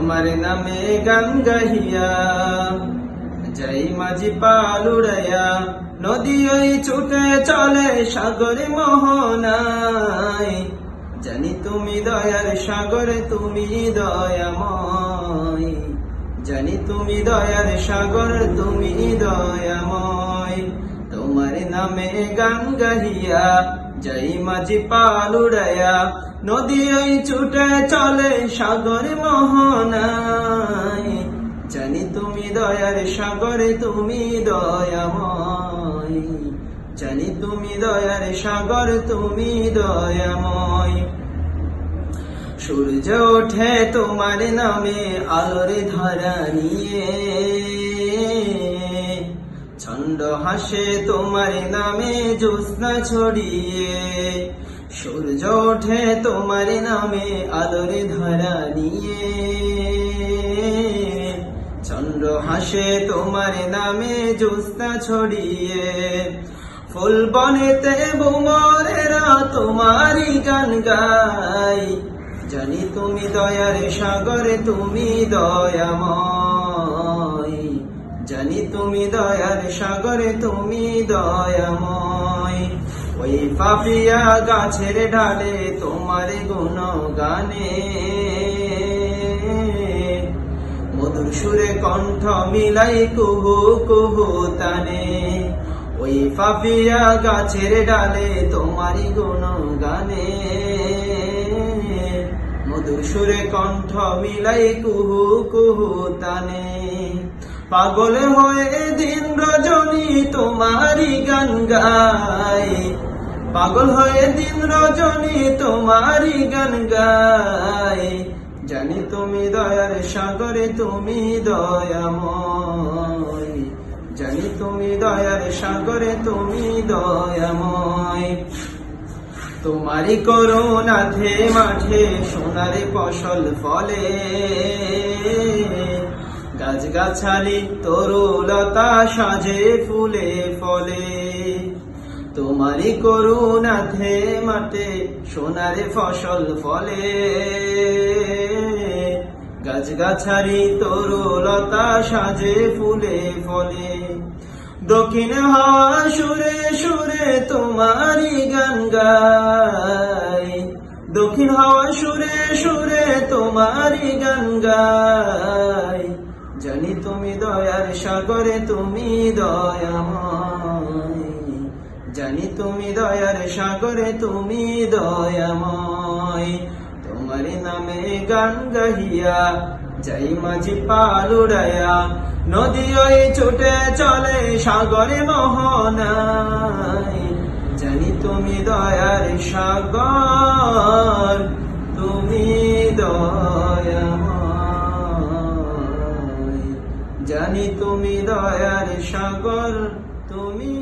তোমার নামে গান গাহিয়া যাই মাঝি পাল উড়াইয়া, নদী ওই ছুটে চলে সাগরে মোহনায়। জানি তুমি দয়ার সাগর, তুমি দয়াময়। জানি তুমি দয়ার সাগর, তুমি দয়াময়। তোমার নামে গান গাহিয়া যাই মাঝি পাল উড়াইয়া, নদী ওই ছুটে চলে সাগর মোহনায়। জানি তুমি দয়ার সাগর, তুমি দয়াময়। জানি তুমি দয়ার সাগর, তুমি দয়াময়। সূর্য ওঠে তোমার নামে আলোর ধারা নিয়ে, ছন্দ হাসে তোমার নামে জ্যোৎস্না ছড়িয়ে। সূর্য ওঠে তোমার নামে আলোর ধারা নিয়ে, চন্দ্র হাসে তোমার নামে জ্যোৎস্না ছড়িয়ে। ফুল বনেতে ভ্রমরেরা তোমারই গান গায়। জানি তুমি দয়ার সাগর, তুমি দয়াময়। জানি তুমি দয়ার সাগর, তুমি দয়াময়। ওই পাপিয়া গাছের ডালে তোমার গুণগানে, মধুর সুরে কণ্ঠ মিলাই কুহু কুহু তানে। ওই পাপিয়া গাছের ডালে তোমারই গুণগানে, মধুর সুরে কণ্ঠ মিলাই কুহু কুহু তানে। পাগল হয়ে দিন রজনী তোমারই গান গায়। পাগল হয়ে দিন রজনী তোমারই গান গায়। জানি তুমি দয়ার সাগর, তুমি দয়াময়। জানি তুমি দয়ার সাগর, তুমি দয়াময়। তোমারই করুণাতে মাঠে সোনার ফসল ফলে, গাছ গাছালি তরুলতা সাজে ফুলে ফলে। তোমারই করুণাতে মাঠে সোনার ফসল ফলে, গাছ গাছালি তরুলতা সাজে ফুলে ফলে। দক্ষিণ হাওয়া সুরে সুরে তোমারই গান গায়। দক্ষিণ হাওয়া সুরে সুরে তোমারই গান গায়। জানি তুমি দয়ার সাগরে, তুমি দয়াময়। জানি তুমি দয়ার সাগরে, তুমি দয়াময়। তোমার নামে গান গাহিয়া যাই মাঝি পাল উড়াইয়া, নদী ওই ছুটে চলে সাগরে মোহনায়। জানি তুমি দয়ার সাগর, তুমি দয়াময়। জানি তুমি দয়ার সাগর, তুমি